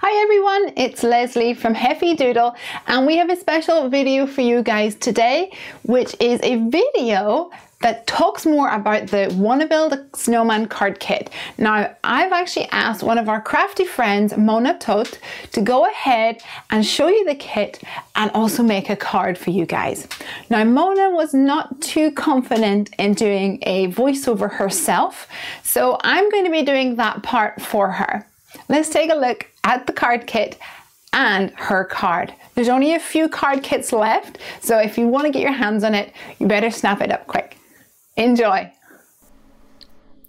Hi everyone, it's Leslie from Heffy Doodle, and we have a special video for you guys today, which is a video that talks more about the Wanna Build a Snowman card kit. Now, I've actually asked one of our crafty friends, Mona Toth, to go ahead and show you the kit and also make a card for you guys. Now, Mona was not too confident in doing a voiceover herself, so I'm going to be doing that part for her. Let's take a look at the card kit and her card. There's only a few card kits left, so if you want to get your hands on it, you better snap it up quick. Enjoy!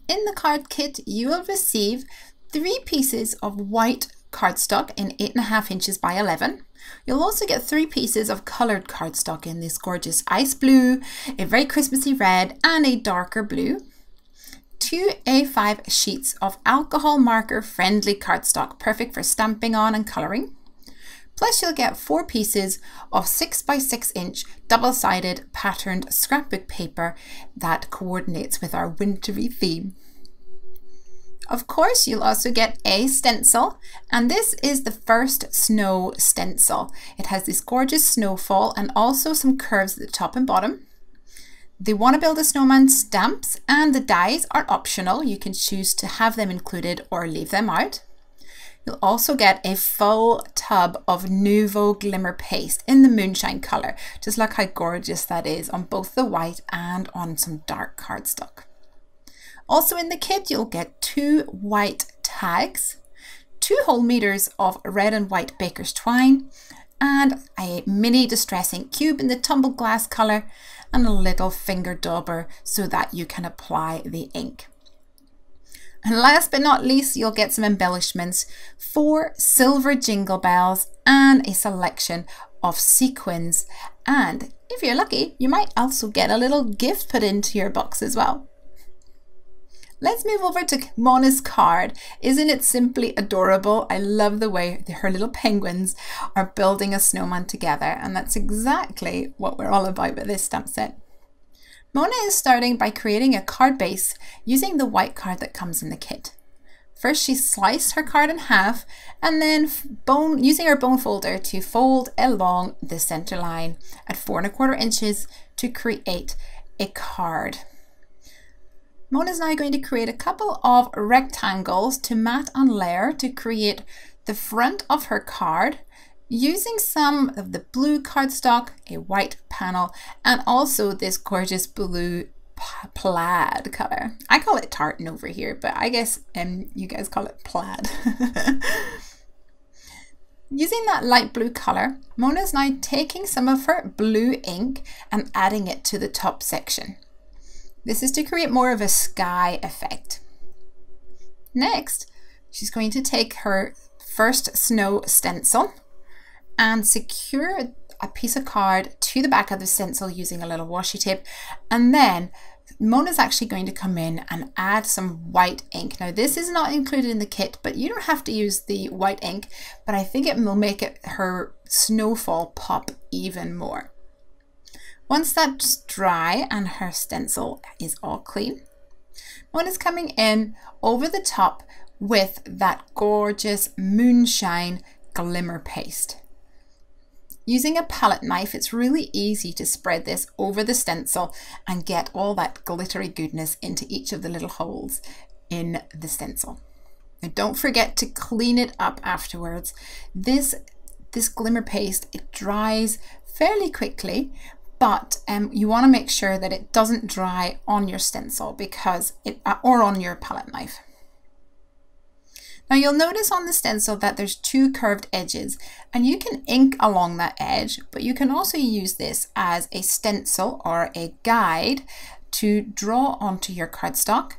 In the card kit, you will receive 3 pieces of white cardstock in 8.5 inches by 11. You'll also get 3 pieces of coloured cardstock in this gorgeous ice blue, a very Christmassy red, and a darker blue. 2 A5 sheets of alcohol marker friendly cardstock, perfect for stamping on and colouring. Plus you'll get 4 pieces of 6 by 6 inch double-sided patterned scrapbook paper that coordinates with our wintry theme. Of course, you'll also get a stencil, and this is the first snow stencil. It has this gorgeous snowfall and also some curves at the top and bottom. The Wanna Build a Snowman stamps and the dies are optional. You can choose to have them included or leave them out. You'll also get a full tub of Nouveau Glimmer Paste in the moonshine colour. Just look how gorgeous that is on both the white and on some dark cardstock. Also in the kit, you'll get 2 white tags, 2 whole meters of red and white baker's twine, and a mini distressing cube in the tumbled glass colour, and a little finger dauber so that you can apply the ink. And last but not least, you'll get some embellishments, 4 silver jingle bells and a selection of sequins. And if you're lucky, you might also get a little gift put into your box as well. Let's move over to Mona's card. Isn't it simply adorable? I love the way her little penguins are building a snowman together, and that's exactly what we're all about with this stamp set. Mona is starting by creating a card base using the white card that comes in the kit. First, she sliced her card in half and then using her bone folder to fold along the center line at 4¼ inches to create a card. Mona is now going to create a couple of rectangles to mat and layer to create the front of her card using some of the blue cardstock, a white panel, and also this gorgeous blue plaid colour. I call it tartan over here, but I guess you guys call it plaid. Using that light blue colour, Mona is now taking some of her blue ink and adding it to the top section. This is to create more of a sky effect. Next, she's going to take her first snow stencil and secure a piece of card to the back of the stencil using a little washi tape. And then Mona's actually going to come in and add some white ink. Now this is not included in the kit, but you don't have to use the white ink, but I think it will make her snowfall pop even more. Once that's dry and her stencil is all clean, Mona's coming in over the top with that gorgeous moonshine glimmer paste. Using a palette knife, it's really easy to spread this over the stencil and get all that glittery goodness into each of the little holes in the stencil. Now don't forget to clean it up afterwards. This glimmer paste, it dries fairly quickly, but you want to make sure that it doesn't dry on your stencil or on your palette knife. Now you'll notice on the stencil that there's 2 curved edges, and you can ink along that edge, but you can also use this as a stencil or a guide to draw onto your cardstock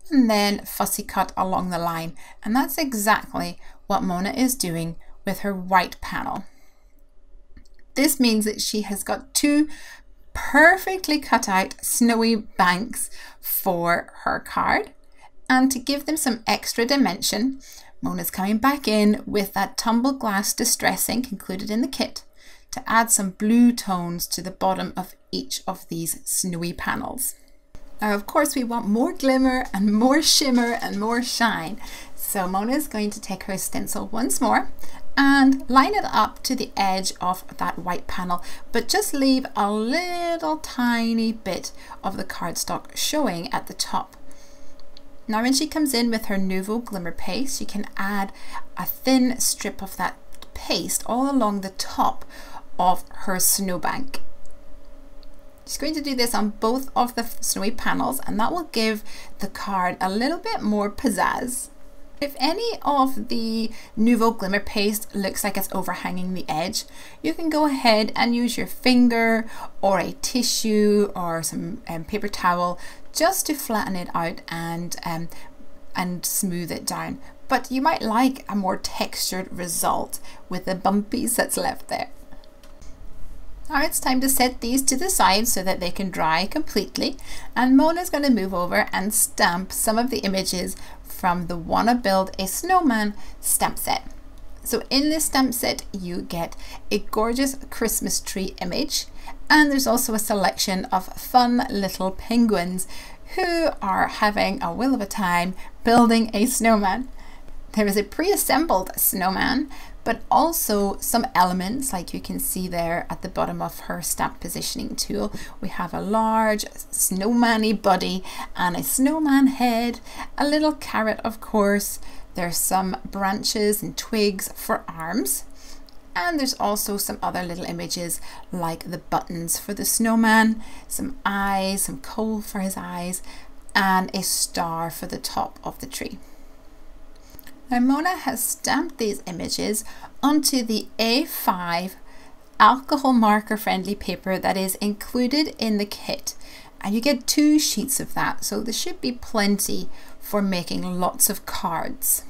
and then fussy cut along the line. And that's exactly what Mona is doing with her white panel. This means that she has got 2 perfectly cut out snowy banks for her card. And to give them some extra dimension, Mona's coming back in with that tumbled glass distress ink included in the kit to add some blue tones to the bottom of each of these snowy panels. Now, of course, we want more glimmer and more shimmer and more shine. So Mona is going to take her stencil once more and line it up to the edge of that white panel, but just leave a little tiny bit of the cardstock showing at the top. Now when she comes in with her Nouveau Glimmer Paste, she can add a thin strip of that paste all along the top of her snowbank. She's going to do this on both of the snowy panels, and that will give the card a little bit more pizzazz. If any of the Nouveau Glimmer Paste looks like it's overhanging the edge, you can go ahead and use your finger or a tissue or some paper towel just to flatten it out and smooth it down. But you might like a more textured result with the bumpies that's left there. Now it's time to set these to the side so that they can dry completely, and Mona's going to move over and stamp some of the images from the Wanna Build a Snowman stamp set. So in this stamp set you get a gorgeous Christmas tree image, and there's also a selection of fun little penguins who are having a will of a time building a snowman. There is a pre-assembled snowman, but also some elements like you can see there at the bottom of her stamp positioning tool. We have a large snowman-y body and a snowman head, a little carrot of course, there's some branches and twigs for arms, and there's also some other little images like the buttons for the snowman, some eyes, some coal for his eyes, and a star for the top of the tree. Now Mona has stamped these images onto the A5 alcohol marker friendly paper that is included in the kit, and you get 2 sheets of that, so there should be plenty for making lots of cards.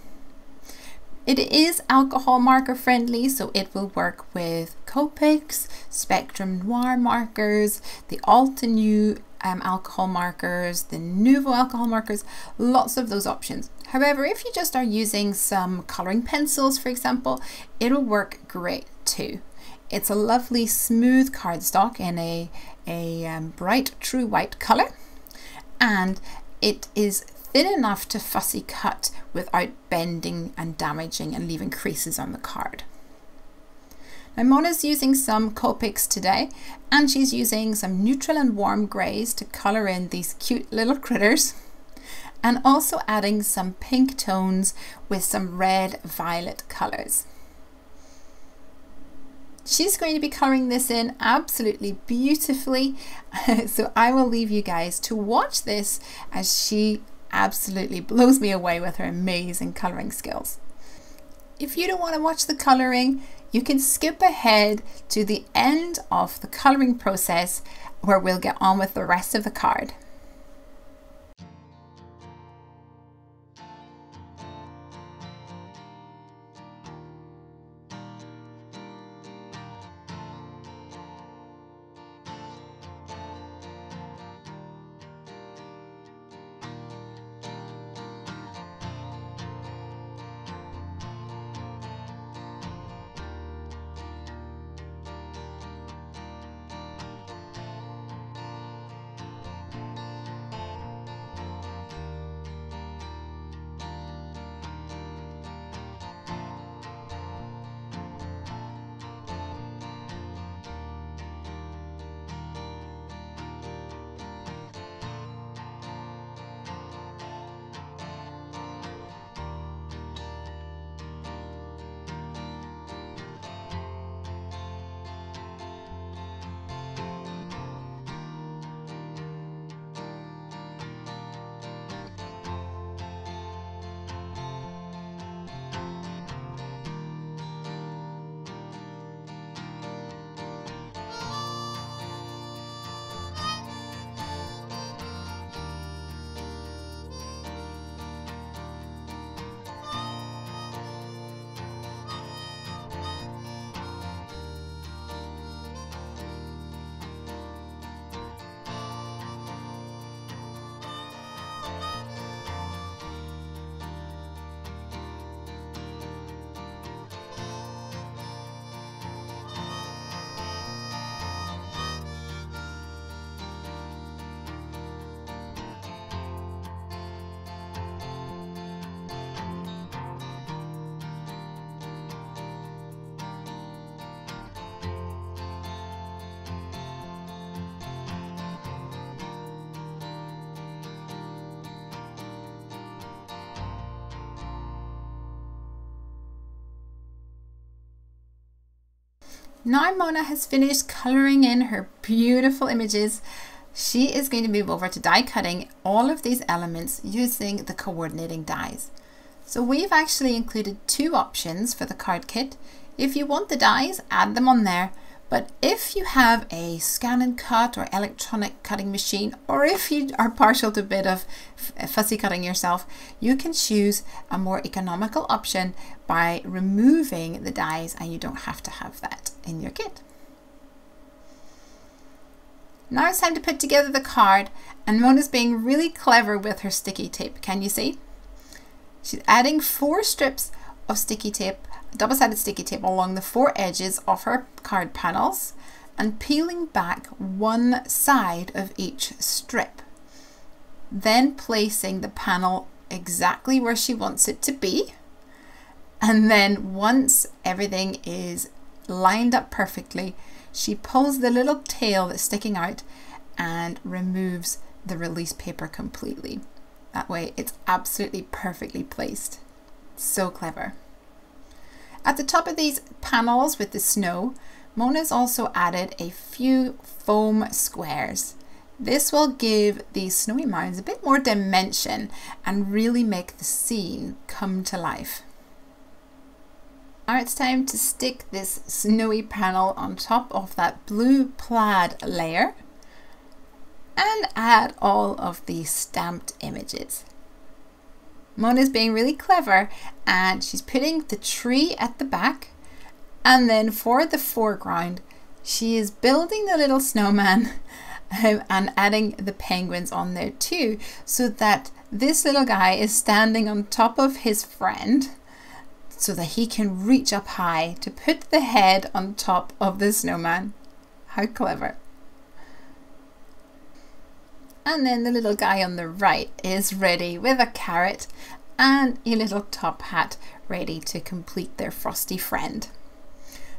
It is alcohol marker friendly, so it will work with Copics, Spectrum Noir markers, the Altenew alcohol markers, the Nouveau alcohol markers, lots of those options. However, if you just are using some coloring pencils, for example, it'll work great too. It's a lovely smooth cardstock in a bright true white color, and it is thin enough to fussy cut without bending and damaging and leaving creases on the card. Now Mona's using some Copics today, and she's using some neutral and warm greys to colour in these cute little critters, and also adding some pink tones with some red violet colours. She's going to be colouring this in absolutely beautifully, so I will leave you guys to watch this as she absolutely blows me away with her amazing colouring skills. If you don't want to watch the colouring, you can skip ahead to the end of the colouring process where we'll get on with the rest of the card. Now Mona has finished colouring in her beautiful images. She is going to move over to die cutting all of these elements using the coordinating dies. So we've actually included two options for the card kit. If you want the dies, add them on there. But if you have a scan and cut or electronic cutting machine, or if you are partial to a bit of fussy cutting yourself, you can choose a more economical option by removing the dies, and you don't have to have that in your kit. Now it's time to put together the card, and Mona's being really clever with her sticky tape. Can you see? She's adding 4 strips of sticky tape, double-sided sticky tape along the 4 edges of her card panels and peeling back one side of each strip. Then placing the panel exactly where she wants it to be. And then once everything is lined up perfectly, she pulls the little tail that's sticking out and removes the release paper completely. That way it's absolutely perfectly placed. So clever. At the top of these panels with the snow, Mona's also added a few foam squares. This will give these snowy mounds a bit more dimension and really make the scene come to life. Now it's time to stick this snowy panel on top of that blue plaid layer and add all of these stamped images. Mona's being really clever, and she's putting the tree at the back, and then for the foreground she is building the little snowman and adding the penguins on there too, so that this little guy is standing on top of his friend so that he can reach up high to put the head on top of the snowman. How clever. And then the little guy on the right is ready with a carrot and a little top hat ready to complete their frosty friend.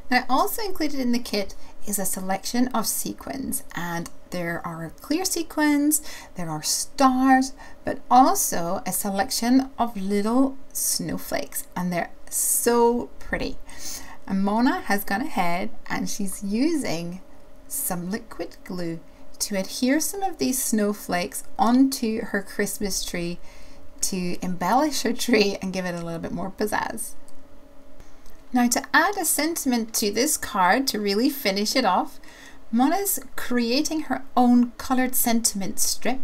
Now also included in the kit is a selection of sequins, and there are clear sequins, there are stars, but also a selection of little snowflakes, and they're so pretty. And Mona has gone ahead and she's using some liquid glue to adhere some of these snowflakes onto her Christmas tree to embellish her tree and give it a little bit more pizzazz. Now to add a sentiment to this card, to really finish it off, Mona's creating her own coloured sentiment strip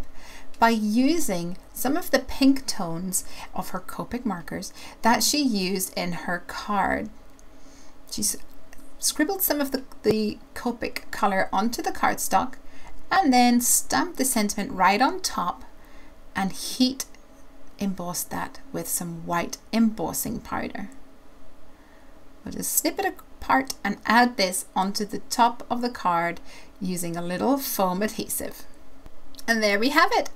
by using some of the pink tones of her Copic markers that she used in her card. She's scribbled some of the Copic colour onto the cardstock and then stamped the sentiment right on top and heat embossed that with some white embossing powder. We'll just snip it apart and add this onto the top of the card using a little foam adhesive. And there we have it,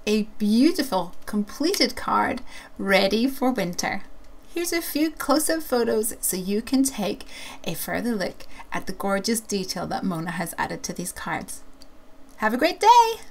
a beautiful completed card ready for winter. Here's a few close-up photos so you can take a further look at the gorgeous detail that Mona has added to these cards. Have a great day!